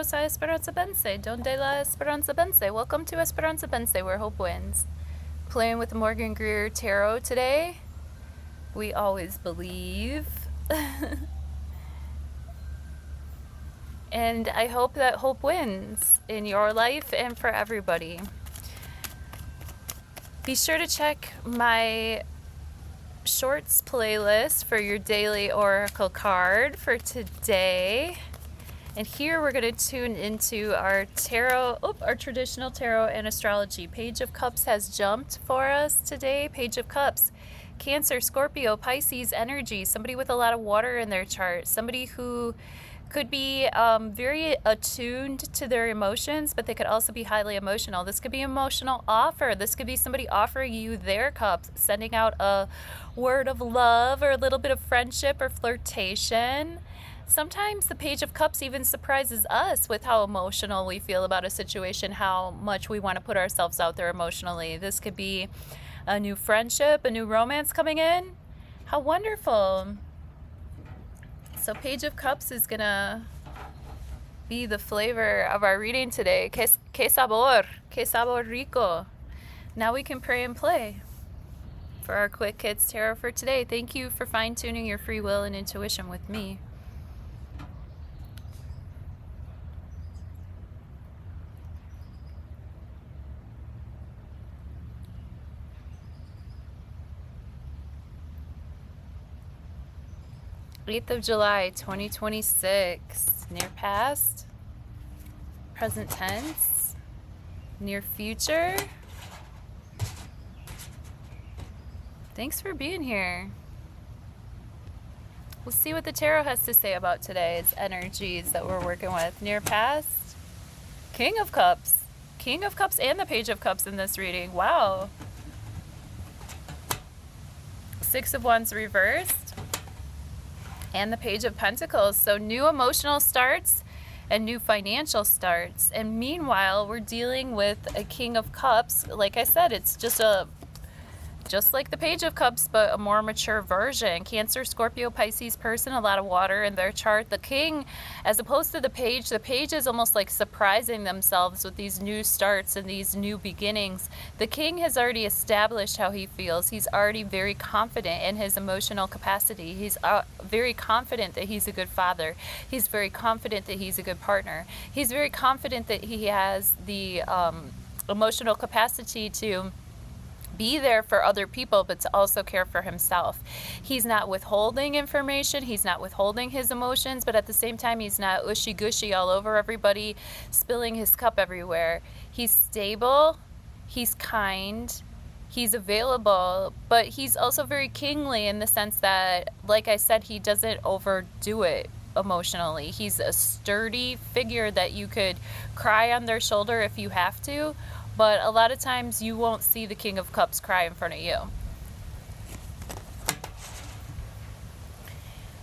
Bienvenidos a Esperanza Pense. Donde la Esperanza Pense? Welcome to Esperanza Pense, where hope wins. Playing with the Morgan Greer Tarot today. We always believe. And I hope that hope wins in your life and for everybody. Be sure to check my shorts playlist for your daily oracle card for today. And here we're going to tune into our tarot, our traditional tarot and astrology. Page of Cups has jumped for us today. Page of Cups, Cancer, Scorpio, Pisces energy, somebody with a lot of water in their chart, somebody who could be very attuned to their emotions, but they could also be highly emotional. This could be emotional offer. This could be somebody offering you their cups, sending out a word of love or a little bit of friendship or flirtation. Sometimes the Page of Cups even surprises us with how emotional we feel about a situation, how much we want to put ourselves out there emotionally. This could be a new friendship, a new romance coming in. How wonderful. So Page of Cups is going to be the flavor of our reading today. Que sabor rico. Now we can pray and play for our KWIK HIT Tarot for today. Thank you for fine-tuning your free will and intuition with me. 8th of July, 2026. Near past, present tense, near future. Thanks for being here. We'll see what the tarot has to say about today's energies that we're working with. Near past, King of Cups. King of Cups and the Page of Cups in this reading. Wow. Six of Wands reversed. And the Page of Pentacles. So new emotional starts and new financial starts. And meanwhile, we're dealing with a King of Cups. Like I said, it's just like the Page of Cups, but a more mature version. Cancer, Scorpio, Pisces person, a lot of water in their chart. The King, as opposed to the Page is almost like surprising themselves with these new starts and these new beginnings. The King has already established how he feels. He's already very confident in his emotional capacity. He's very confident that he's a good father. He's very confident that he's a good partner. He's very confident that he has the emotional capacity to be there for other people, but to also care for himself. He's not withholding information. He's not withholding his emotions, but at the same time, he's not ushy-gushy all over everybody, spilling his cup everywhere. He's stable. He's kind. He's available, but he's also very kingly in the sense that, like I said, he doesn't overdo it emotionally. He's a sturdy figure that you could cry on their shoulder if you have to, but a lot of times you won't see the King of Cups cry in front of you.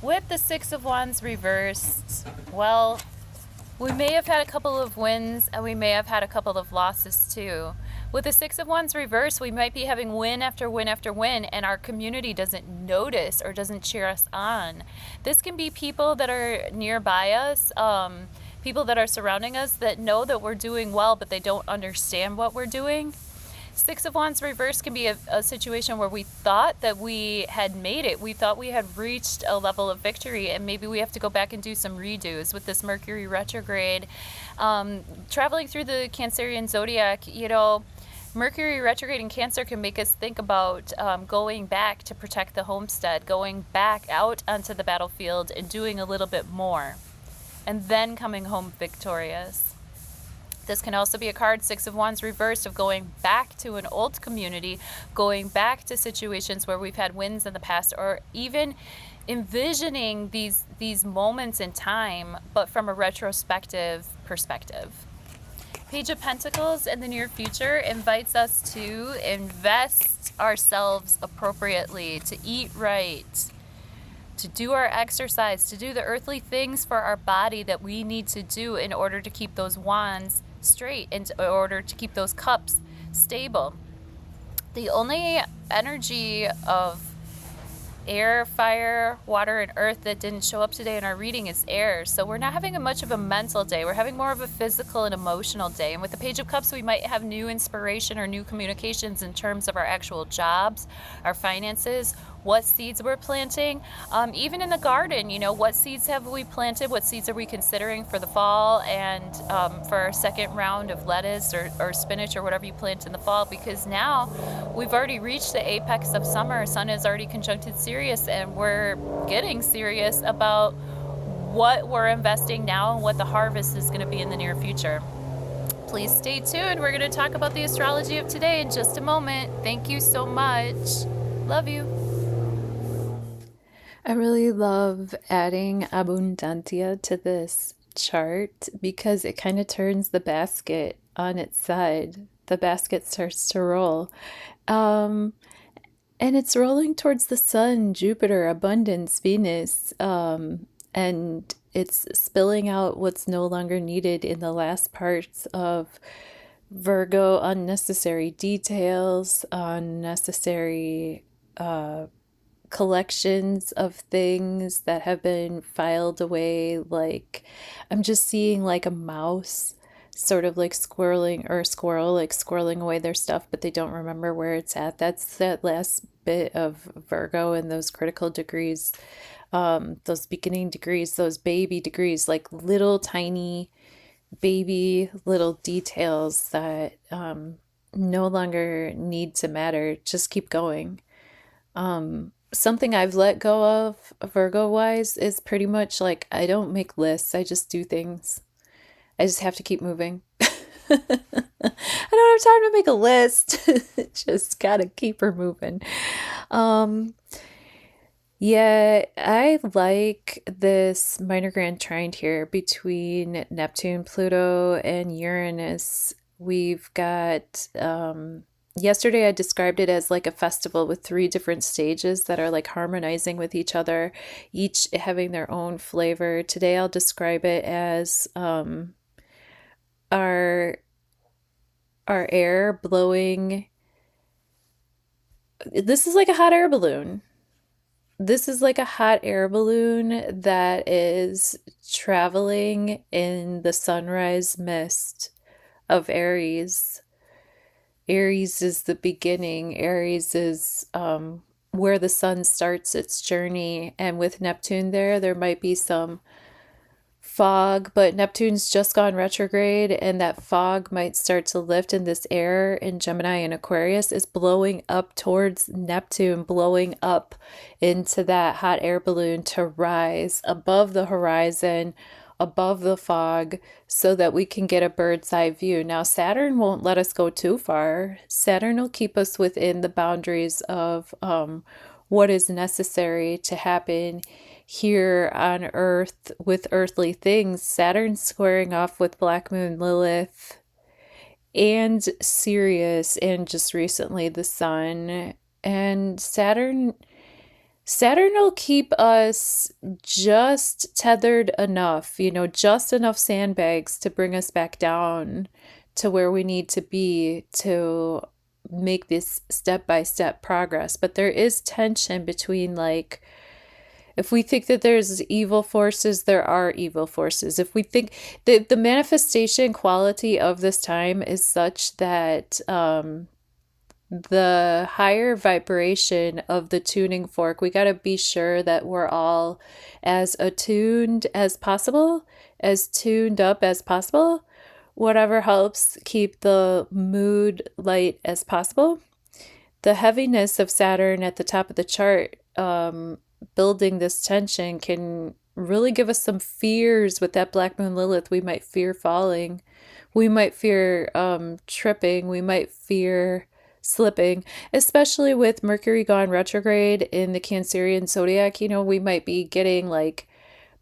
With the Six of Wands reversed, well, we may have had a couple of wins and we may have had a couple of losses too. With the Six of Wands reversed, we might be having win after win after win, and our community doesn't notice or doesn't cheer us on. This can be people that are nearby us, people that are surrounding us that know that we're doing well, but they don't understand what we're doing. Six of Wands reversed can be a situation where we thought that we had made it. We thought we had reached a level of victory, and maybe we have to go back and do some redos with this Mercury retrograde. Traveling through the Cancerian zodiac, Mercury retrograde in Cancer can make us think about going back to protect the homestead, going back out onto the battlefield and doing a little bit more, and then coming home victorious. This can also be a card, Six of Wands reversed, of going back to an old community, going back to situations where we've had wins in the past, or even envisioning these moments in time, but from a retrospective perspective. Page of Pentacles in the near future invites us to invest ourselves appropriately, to eat right, to do our exercise, to do the earthly things for our body that we need to do in order to keep those wands straight, in order to keep those cups stable. The only energy of air, fire, water, and earth that didn't show up today in our reading is air. So we're not having much of a mental day. We're having more of a physical and emotional day. And with the Page of Cups, we might have new inspiration or new communications in terms of our actual jobs, our finances, what seeds we're planting. Even in the garden, what seeds have we planted? What seeds are we considering for the fall and for our second round of lettuce or spinach or whatever you plant in the fall? Because now we've already reached the apex of summer. Sun is already conjuncted Sirius, and we're getting serious about what we're investing now and what the harvest is going to be in the near future. Please stay tuned. We're going to talk about the astrology of today in just a moment. Thank you so much. Love you. I really love adding abundantia to this chart because it kind of turns the basket on its side. The basket starts to roll. Um, and it's rolling towards the sun, Jupiter, abundance, Venus, and it's spilling out what's no longer needed in the last parts of Virgo, unnecessary details, unnecessary collections of things that have been filed away. Like, I'm just seeing like a mouse sort of like squirreling, or a squirrel like squirreling away their stuff, but they don't remember where it's at. That's that last bit of Virgo and those critical degrees, those beginning degrees, those baby degrees, like little tiny baby little details that no longer need to matter. Just keep going. Something I've let go of Virgo wise is pretty much like I don't make lists, I just do things. I just have to keep moving. I don't have time to make a list. Just gotta keep her moving. Yeah, I like this minor grand trine here between Neptune, Pluto, and Uranus. We've got, yesterday I described it as like a festival with three different stages that are like harmonizing with each other, each having their own flavor. Today I'll describe it as our air blowing. This is like a hot air balloon. This is like a hot air balloon that is traveling in the sunrise mist of Aries. Aries is the beginning. Aries is where the sun starts its journey. And with Neptune there might be some fog, but Neptune's just gone retrograde, and that fog might start to lift, and this air in Gemini and Aquarius is blowing up towards Neptune, blowing up into that hot air balloon to rise above the horizon, above the fog, so that we can get a bird's eye view. Now, Saturn won't let us go too far. Saturn will keep us within the boundaries of what is necessary to happen here on Earth with earthly things. Saturn squaring off with Black Moon Lilith and Sirius, and just recently the Sun. And Saturn will keep us just tethered enough, just enough sandbags to bring us back down to where we need to be to make this step-by-step progress. But there is tension between, like, if we think that there's evil forces, there are evil forces. If we think that the manifestation quality of this time is such that the higher vibration of the tuning fork, we got to be sure that we're all as attuned as possible, as tuned up as possible, whatever helps keep the mood light as possible. The heaviness of Saturn at the top of the chart, building this tension, can really give us some fears. With that Black Moon Lilith, we might fear falling, we might fear tripping, we might fear slipping, especially with Mercury gone retrograde in the Cancerian zodiac. We might be getting like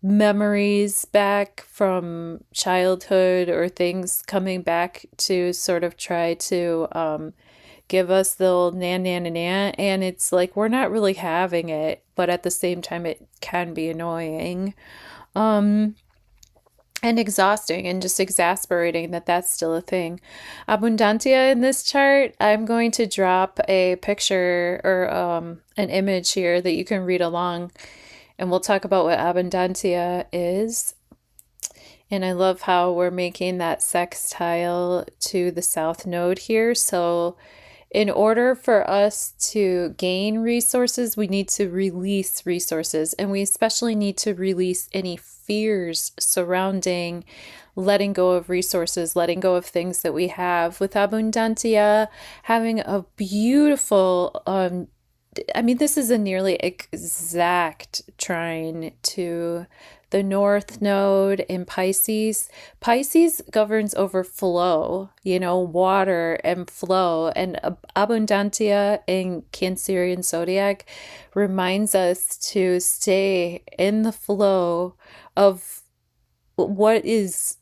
memories back from childhood, or things coming back to sort of try to give us the old nan nan nan nan, and it's like we're not really having it, but at the same time it can be annoying. and exhausting and just exasperating that that's still a thing. Abundantia in this chart, I'm going to drop a picture or an image here that you can read along, and we'll talk about what abundantia is. And I love how we're making that sextile to the south node here. So in order for us to gain resources, we need to release resources. And we especially need to release any fears surrounding letting go of resources, letting go of things that we have. With abundantia, having a beautiful, this is a nearly exact trine to the North Node in Pisces. Pisces governs over flow, water and flow. And abundantia in Cancerian zodiac reminds us to stay in the flow of what is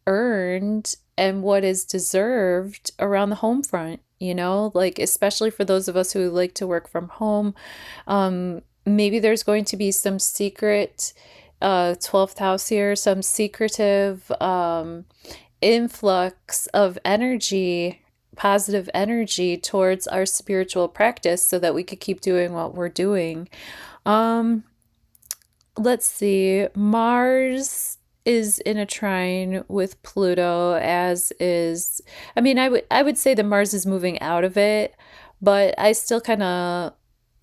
earned and what is deserved around the home front, especially for those of us who like to work from home. Maybe there's going to be some secret 12th house here, some secretive influx of energy, positive energy towards our spiritual practice so that we could keep doing what we're doing. Let's see. Mars is in a trine with Pluto, as is, I would say that Mars is moving out of it, but I kind of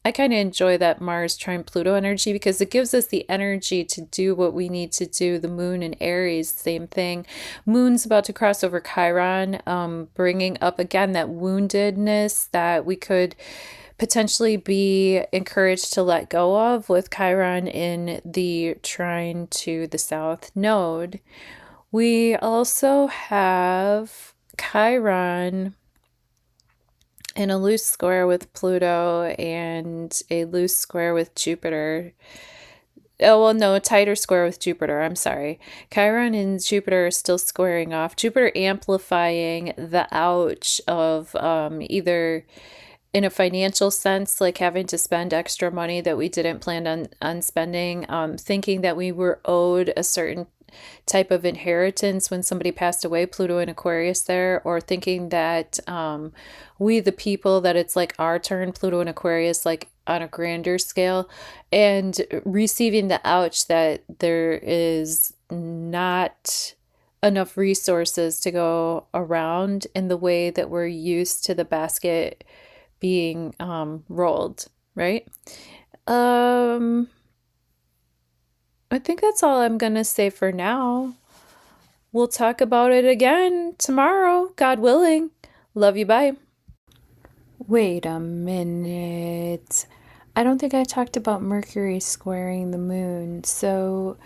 enjoy that Mars trine Pluto energy because it gives us the energy to do what we need to do. The moon in Aries, same thing. Moon's about to cross over Chiron, bringing up again that woundedness that we could potentially be encouraged to let go of with Chiron in the trine to the south node. We also have Chiron in a loose square with Pluto and a loose square with Jupiter. Oh, well, no, a tighter square with Jupiter. I'm sorry. Chiron and Jupiter are still squaring off. Jupiter amplifying the ouch of either in a financial sense, like having to spend extra money that we didn't plan on spending, thinking that we were owed a certain type of inheritance when somebody passed away, Pluto in Aquarius there, or thinking that we the people, that it's like our turn, Pluto in Aquarius, like on a grander scale, and receiving the ouch that there is not enough resources to go around in the way that we're used to the basket being rolled, right? I think that's all I'm gonna say for now. We'll talk about it again tomorrow, God willing. Love you, bye. Wait a minute. I don't think I talked about Mercury squaring the moon. So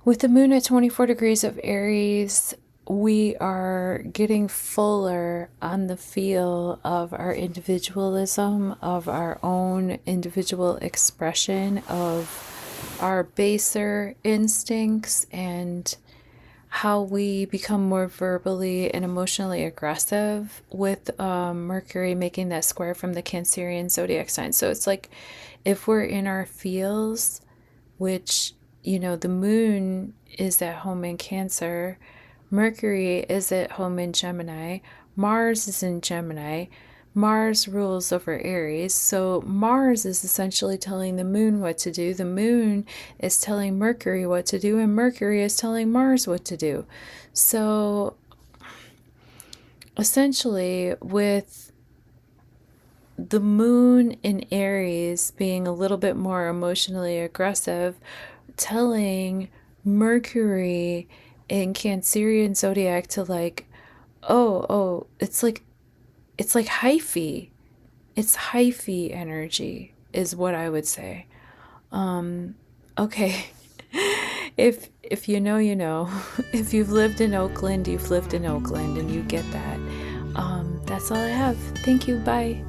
with the moon at 24 degrees of Aries, we are getting fuller on the feel of our individualism, of our own individual expression, of our baser instincts, and how we become more verbally and emotionally aggressive with Mercury making that square from the Cancerian zodiac sign. So it's like if we're in our feels, which, the moon is at home in Cancer, Mercury is at home in Gemini, Mars is in Gemini, Mars rules over Aries. So Mars is essentially telling the moon what to do. The moon is telling Mercury what to do, and Mercury is telling Mars what to do. So essentially, with the moon in Aries being a little bit more emotionally aggressive, telling Mercury in Cancerian zodiac to it's like hyphy. It's hyphy energy is what I would say. Okay. If you know, you know. If you've lived in Oakland, you've lived in Oakland and you get that. That's all I have. Thank you. Bye.